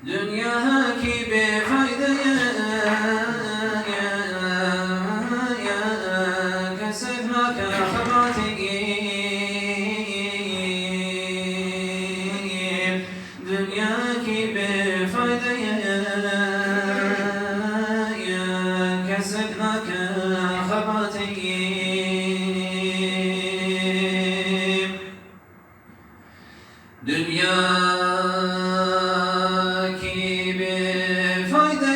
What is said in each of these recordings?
دنياك بفايدة كسب لك خبرتك دنياك بفايدة كسب لك خبرتك دنياك بفايدة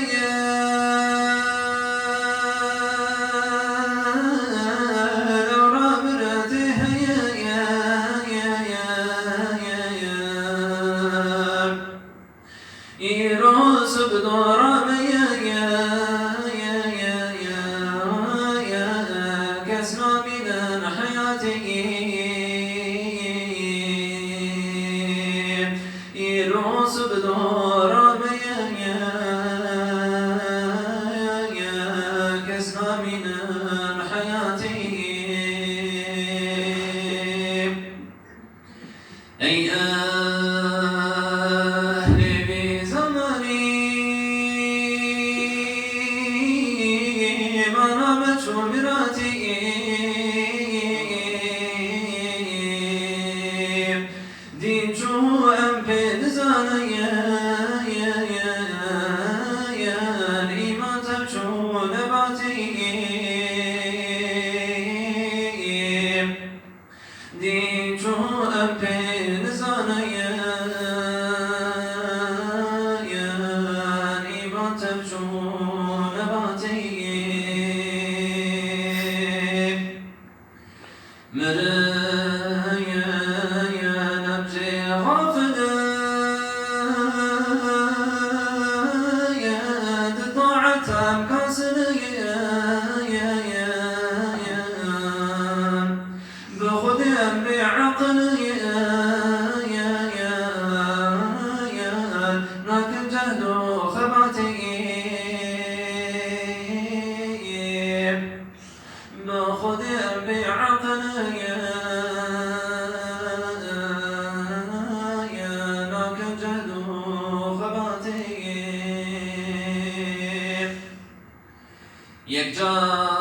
رابرتها يروس بدورة كسمة من حياتك يروس بدورة كسمة من حياتك أي دينشو أم بنزانا إيمان تبشو نباتي دينشو أم بنزانا إيمان تبشو نباتي لكن جهد خبرتي باخذ بعقلي لكن جهد خبرتي يكجا